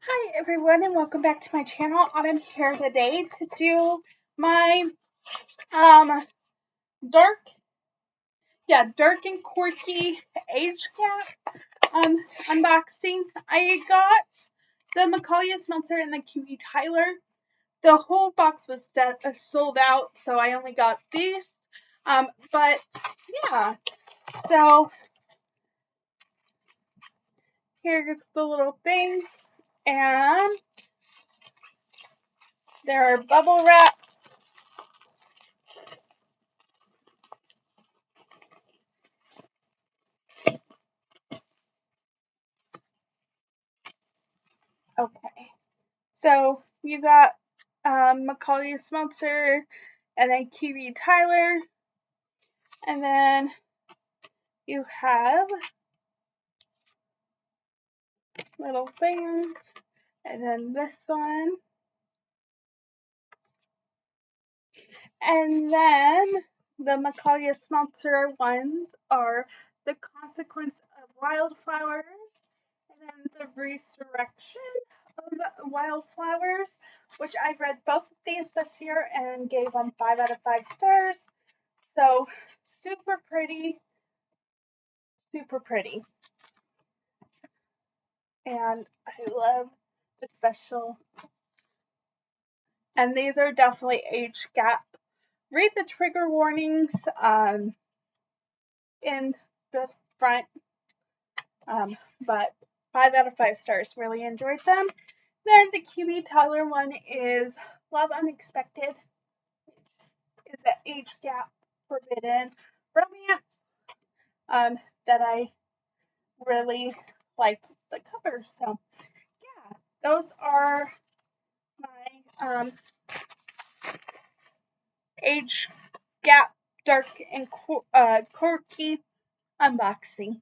Hi everyone and welcome back to my channel. I'm here today to do my um dark dark and quirky age gap unboxing. I got the Micalea Smeltzer and the QB Tyler. The whole box was sold out, so I only got these. But yeah, so here's the little thing, and there are bubble wraps. Okay. So you got Micalea Smeltzer and then Kiwi Tyler, and then you have little things, and then this one, and then the Micalea Smeltzer ones are the consequence of wildflowers, and then the resurrection of wildflowers, which I've read both of these this year and gave them 5 out of 5 stars. So super pretty, super pretty. And I love the special. And these are definitely age gap. Read the trigger warnings in the front, but 5 out of 5 stars. Really enjoyed them. Then the QB Tyler one is Love Unexpected. Is an age gap forbidden romance that I really liked the cover. So yeah, those are my age gap dark and quirky unboxing.